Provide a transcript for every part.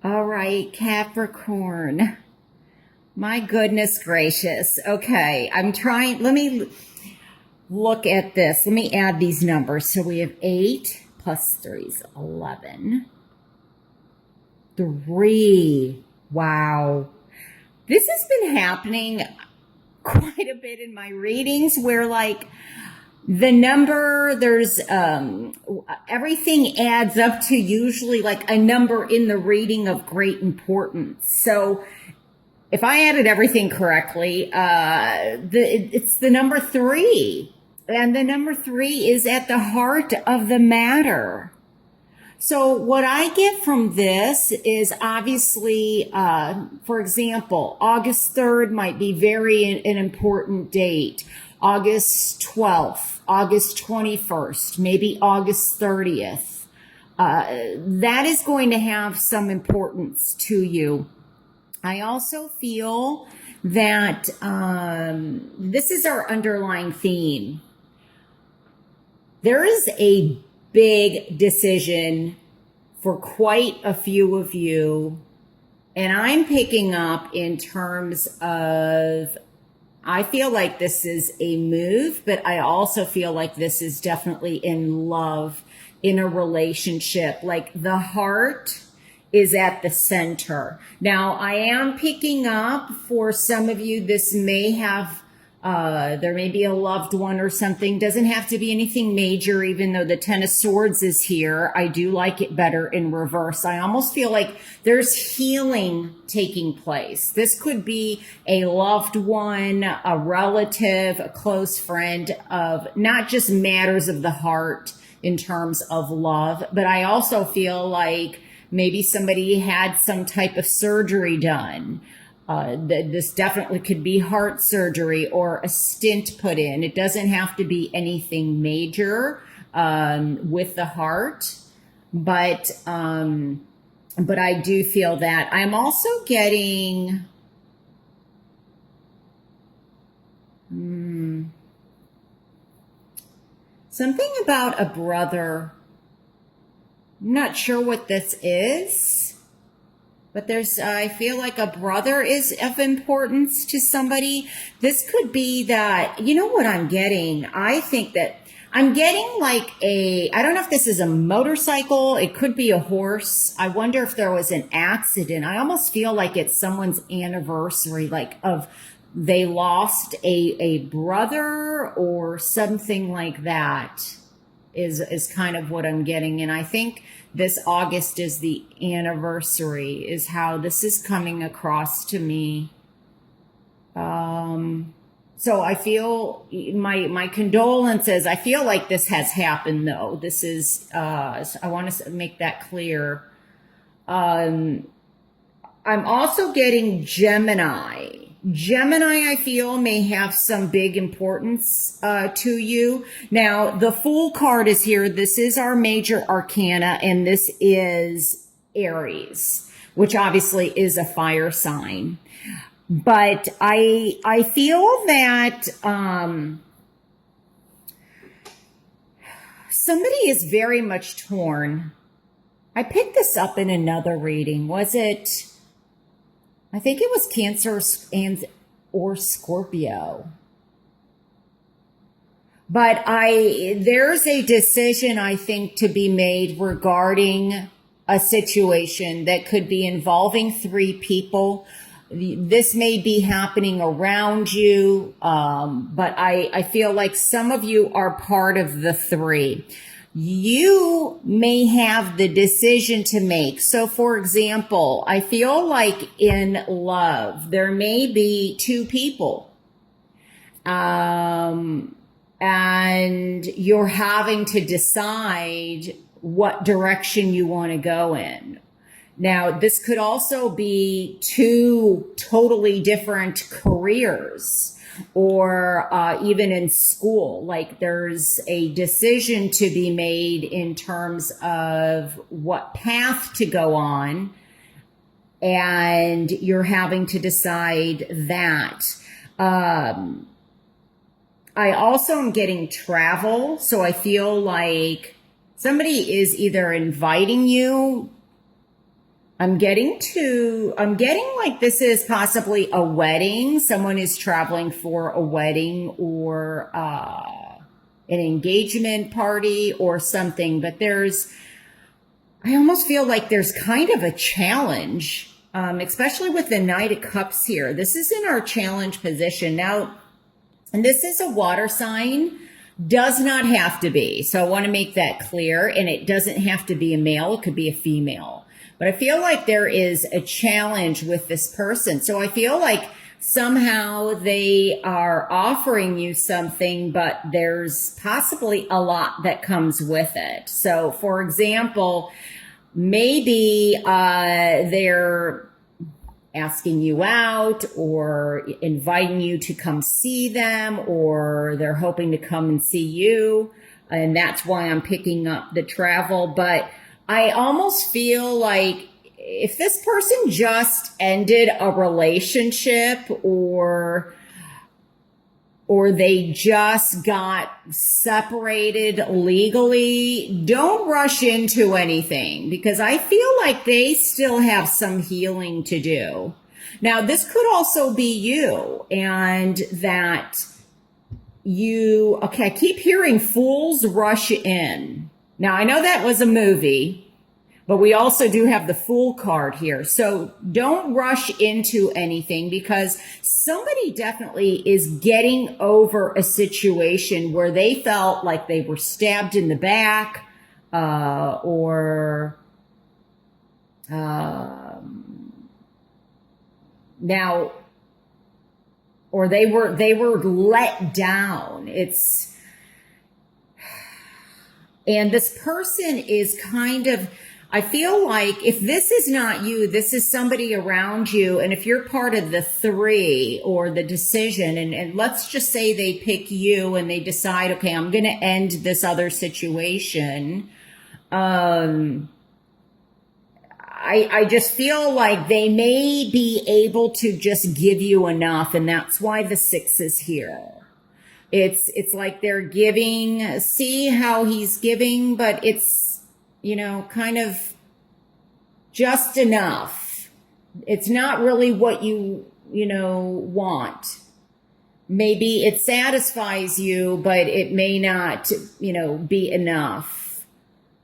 All right, Capricorn. My goodness gracious. Okay, let me look at this. Let me add these numbers. So we have 8 plus 3 is 11. 3. Wow. This has been happening quite a bit in my readings where like the number, there's everything adds up to usually like a number in the reading of great importance. So if I added everything correctly, it's the number 3. And the number 3 is at the heart of the matter. So what I get from this is obviously, for example, August 3rd might be an important date. August 12th, August 21st, maybe August 30th. That is going to have some importance to you. I also feel that this is our underlying theme. There is a big decision for quite a few of you, and I'm picking up in terms of, I feel like this is a move, but I also feel like this is definitely in love, in a relationship. Like the heart is at the center. Now, I am picking up for some of you, this may have, there may be a loved one or something. Doesn't have to be anything major, even though the Ten of Swords is here. I do like it better in reverse. I almost feel like there's healing taking place. This could be a loved one, a relative, a close friend of not just matters of the heart in terms of love, but I also feel like maybe somebody had some type of surgery done. This definitely could be heart surgery or a stent put in. It doesn't have to be anything major with the heart, but I do feel that. I'm also getting something about a brother. I'm not sure what this is. But I feel like a brother is of importance to somebody. This could be that, you know what I'm getting? I think that I'm getting like I don't know if this is a motorcycle. It could be a horse. I wonder if there was an accident. I almost feel like it's someone's anniversary, like they lost a brother or something like that is kind of what I'm getting. And I think this August is the anniversary, is how this is coming across to me. So I feel my condolences. I feel like this has happened though. This is, I want to make that clear. I'm also getting Gemini. Gemini, I feel, may have some big importance to you. Now, the Fool card is here. This is our major arcana, and this is Aries, which obviously is a fire sign. But I feel that somebody is very much torn. I picked this up in another reading. Was it? I think it was Cancer or Scorpio. But there's a decision, I think, to be made regarding a situation that could be involving 3 people. This may be happening around you, but I feel like some of you are part of the 3. You may have the decision to make. So for example, I feel like in love, there may be 2 people. And you're having to decide what direction you want to go in. Now, this could also be 2 totally different careers. Or even in school, like there's a decision to be made in terms of what path to go on, and you're having to decide that. I also am getting travel, so I feel like somebody is either inviting you I'm getting like this is possibly a wedding. Someone is traveling for a wedding or an engagement party or something, but I almost feel like there's kind of a challenge, especially with the Knight of Cups here. This is in our challenge position. Now, and this is a water sign, does not have to be. So I want to make that clear. And it doesn't have to be a male. It could be a female. But I feel like there is a challenge with this person. So I feel like somehow they are offering you something, but there's possibly a lot that comes with it. So for example, maybe they're asking you out or inviting you to come see them, or they're hoping to come and see you. And that's why I'm picking up the travel. But I almost feel like if this person just ended a relationship or they just got separated legally, don't rush into anything, because I feel like they still have some healing to do. Now, this could also be you, and that okay, I keep hearing fools rush in. Now, I know that was a movie, but we also do have the Fool card here. So don't rush into anything, because somebody definitely is getting over a situation where they felt like they were stabbed in the back, or they were let down. And this person is kind of, I feel like if this is not you, this is somebody around you. And if you're part of the three or the decision, and let's just say they pick you and they decide, okay, I'm going to end this other situation. I just feel like they may be able to just give you enough. And that's why the 6 is here. It's like they're giving, see how he's giving, but it's, kind of just enough. It's not really what you want. Maybe it satisfies you, but it may not, be enough.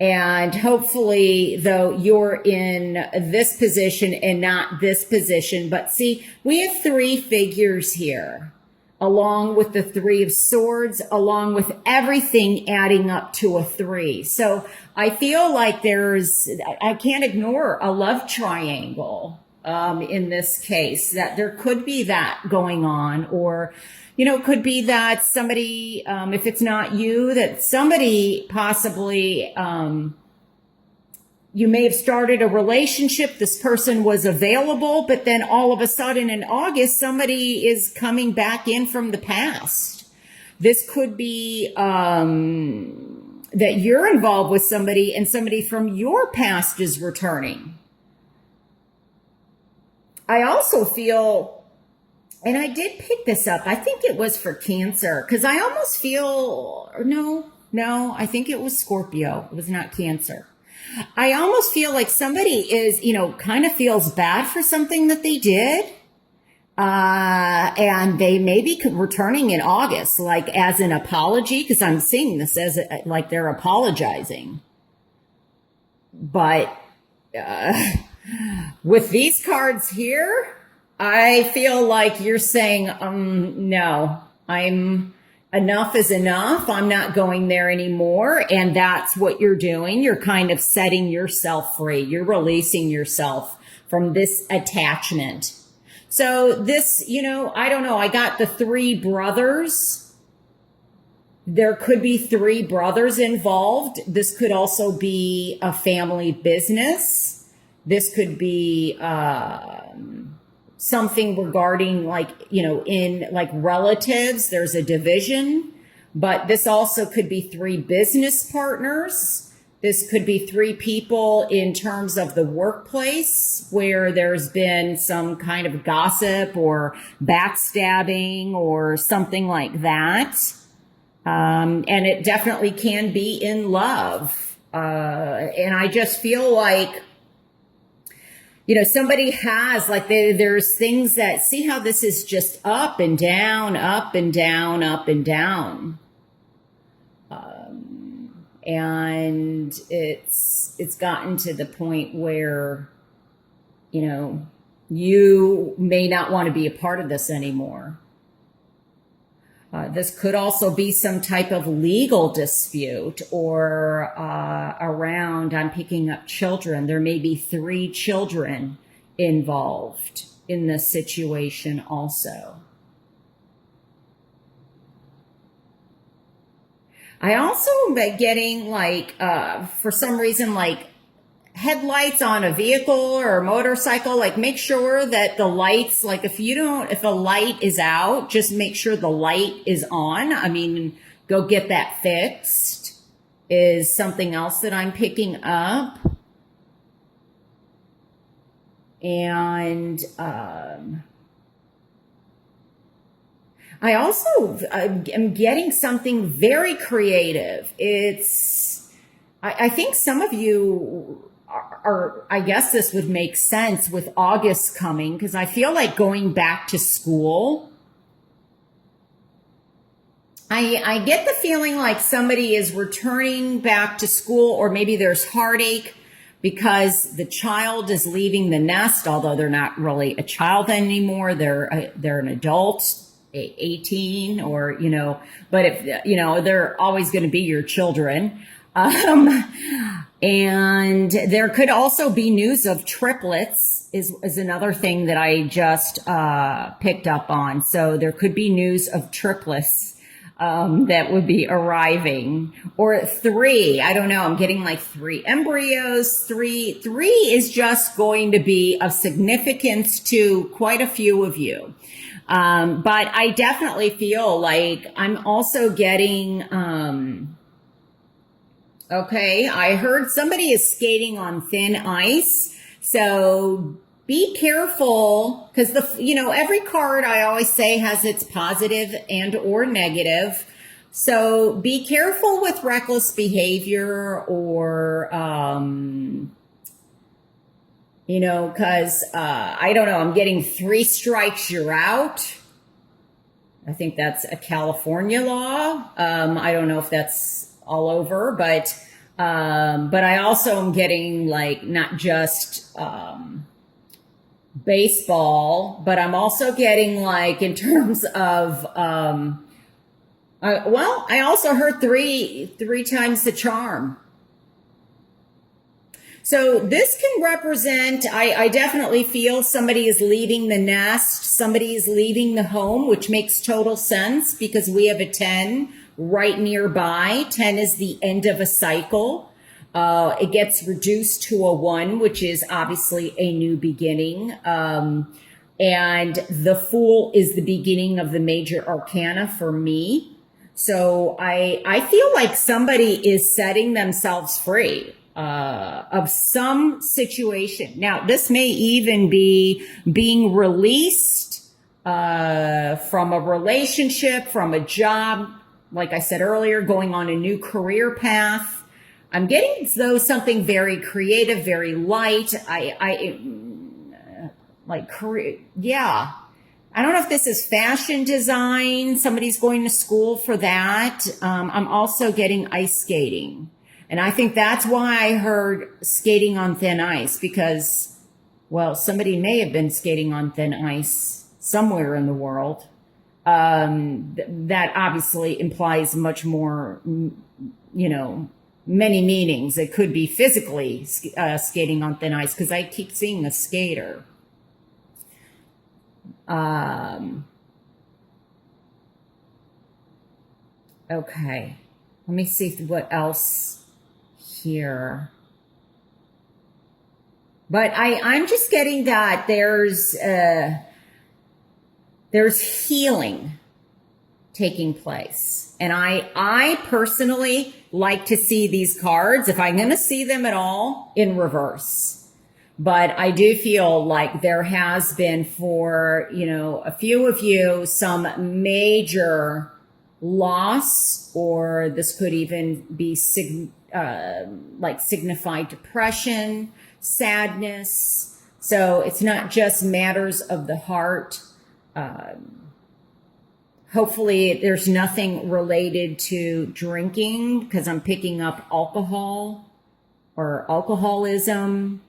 And hopefully, though, you're in this position and not this position. But see, we have 3 figures here, along with the 3 of Swords, along with everything adding up to a 3. So I feel like I can't ignore a love triangle in this case, that there could be that going on, or, could be that somebody, if it's not you, that somebody possibly, you may have started a relationship, this person was available, but then all of a sudden in August, somebody is coming back in from the past. This could be that you're involved with somebody and somebody from your past is returning. I also feel, and I did pick this up, I think it was for Cancer, because I almost feel, no, I think it was Scorpio. It was not Cancer. I almost feel like somebody is, kind of feels bad for something that they did. And they may be returning in August, like as an apology, because I'm seeing this as like they're apologizing. But with these cards here, I feel like you're saying, no, enough is enough. I'm not going there anymore. And that's what you're doing. You're kind of setting yourself free. You're releasing yourself from this attachment. So this, I don't know. I got the 3 brothers. There could be 3 brothers involved. This could also be a family business. This could be something regarding in relatives, there's a division, but this also could be 3 business partners. This could be 3 people in terms of the workplace where there's been some kind of gossip or backstabbing or something like that. And it definitely can be in love. And I just feel like Somebody has like there's things that see how this is just up and down, up and down, up and down. And it's gotten to the point where, you may not want to be a part of this anymore. This could also be some type of legal dispute or around, I'm picking up children. There may be 3 children involved in this situation also. I also am getting like, for some reason, like headlights on a vehicle or a motorcycle, like make sure that the lights, like if a light is out, just make sure the light is on. I mean, go get that fixed is something else that I'm picking up. And, I also am getting something very creative. I think some of you are, I guess this would make sense with August coming, because I feel like going back to school. I get the feeling like somebody is returning back to school, or maybe there's heartache because the child is leaving the nest, although they're not really a child anymore. They're an adult. 18 or, but if, they're always going to be your children. And there could also be news of triplets is another thing that I just, picked up on. So there could be news of triplets, that would be arriving, or 3. I don't know. I'm getting like 3 embryos. 3 is just going to be of significance to quite a few of you. But I definitely feel like I'm also getting, okay, I heard somebody is skating on thin ice. So be careful, because every card I always say has its positive and or negative. So be careful with reckless behavior or, because I don't know, I'm getting 3 strikes, you're out. I think that's a California law. I don't know if that's all over, but I also am getting like not just baseball, but I'm also getting like in terms of I also heard three times the charm. So this can represent, I definitely feel somebody is leaving the nest, somebody is leaving the home, which makes total sense because we have a 10 right nearby. 10 is the end of a cycle. It gets reduced to a 1, which is obviously a new beginning. And the Fool is the beginning of the major arcana for me. So I feel like somebody is setting themselves free of some situation. Now, this may even be being released from a relationship, from a job, like I said earlier, going on a new career path. I'm getting as though something very creative, very light. Like career, yeah. I don't know if this is fashion design. Somebody's going to school for that. I'm also getting ice skating. And I think that's why I heard skating on thin ice, because, well, somebody may have been skating on thin ice somewhere in the world. That obviously implies much more, many meanings. It could be physically skating on thin ice, because I keep seeing a skater. Okay, let me see what else here. But I'm just getting that there's healing taking place. And I personally like to see these cards, if I'm going to see them at all, in reverse. But I do feel like there has been for, a few of you, some major loss, or this could even be signified depression, sadness, So it's not just matters of the heart. Hopefully there's nothing related to drinking, because I'm picking up alcohol or alcoholism.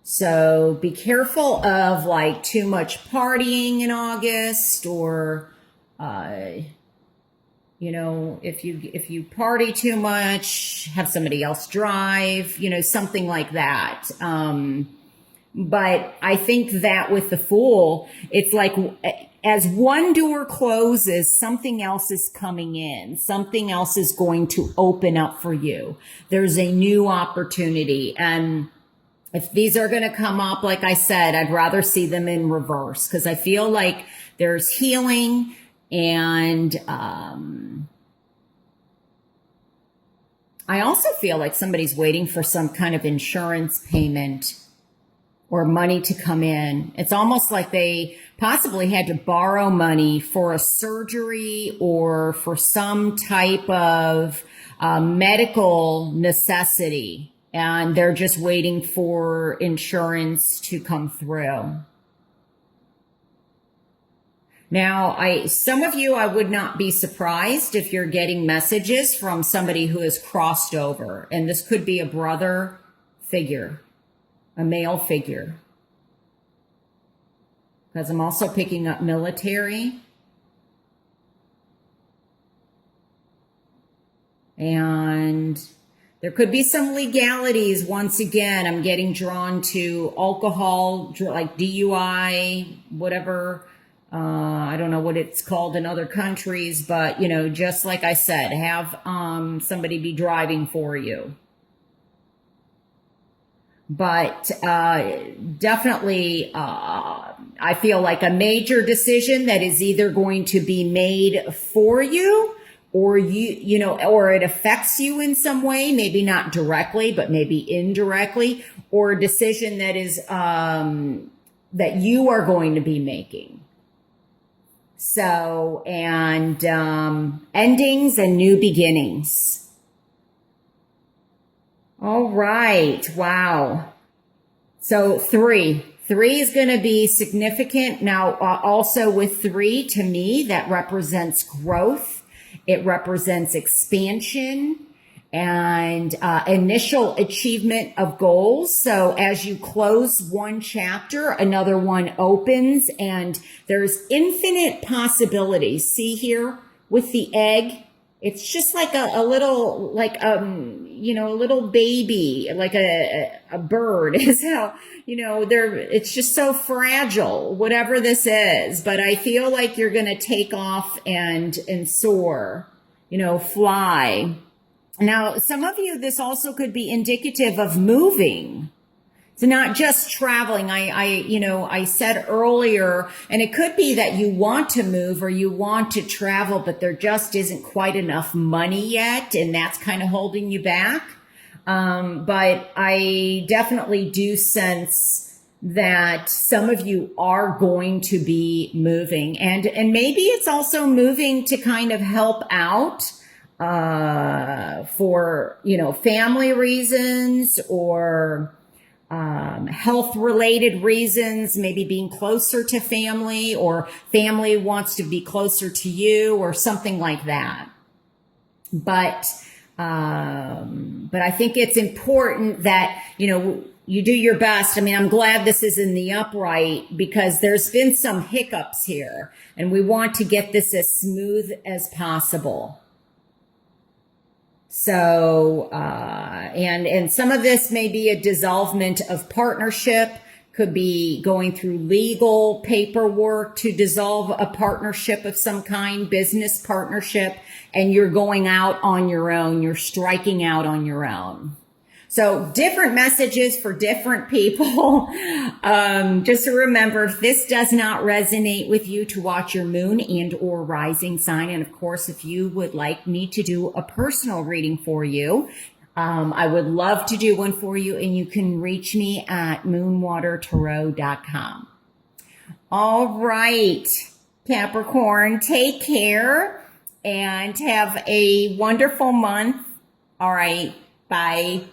So be careful of like too much partying in August, or you know, if you party too much, have somebody else drive, you know, something like that. But I think that with the Fool, it's like as one door closes, something else is coming in. Something else is going to open up for you. There's a new opportunity. And if these are going to come up, like I said, I'd rather see them in reverse, because I feel like there's healing, and I also feel like somebody's waiting for some kind of insurance payment or money to come in. It's almost like they possibly had to borrow money for a surgery or for some type of medical necessity, and they're just waiting for insurance to come through. Now, some of you, I would not be surprised if you're getting messages from somebody who has crossed over, and this could be a brother figure, a male figure, because I'm also picking up military, and there could be some legalities. Once again, I'm getting drawn to alcohol, like DUI, whatever. I don't know what it's called in other countries, but, you know, just like I said, have somebody be driving for you. But definitely, I feel like a major decision that is either going to be made for you, or you know, or it affects you in some way, maybe not directly, but maybe indirectly, or a decision that is that you are going to be making. So, and endings and new beginnings. All right. Wow. So three is going to be significant. Now, also with 3, to me, that represents growth. It represents expansion and initial achievement of goals. So as you close one chapter, another one opens, and there's infinite possibilities. See here with the egg, it's just like a little, like you know, a little baby, like a bird is how, you know, it's just so fragile, whatever this is. But I feel like you're going to take off and soar, you know, fly. Now, some of you, this also could be indicative of moving. It's not just traveling. I said earlier, and it could be that you want to move or you want to travel, but there just isn't quite enough money yet, and that's kind of holding you back. But I definitely do sense that some of you are going to be moving, and maybe it's also moving to kind of help out for, you know, family reasons, or health related reasons, maybe being closer to family, or family wants to be closer to you, or something like that. But I think it's important that, you know, you do your best. I mean, I'm glad this is in the upright, because there's been some hiccups here, and we want to get this as smooth as possible. So, and some of this may be a dissolvement of partnership, could be going through legal paperwork to dissolve a partnership of some kind, business partnership, and you're going out on your own, you're striking out on your own. So different messages for different people. Just to remember, if this does not resonate with you, to watch your moon and or rising sign. And of course, if you would like me to do a personal reading for you, I would love to do one for you, and you can reach me at moonwatertarot.com. All right, Capricorn, take care and have a wonderful month. All right, bye.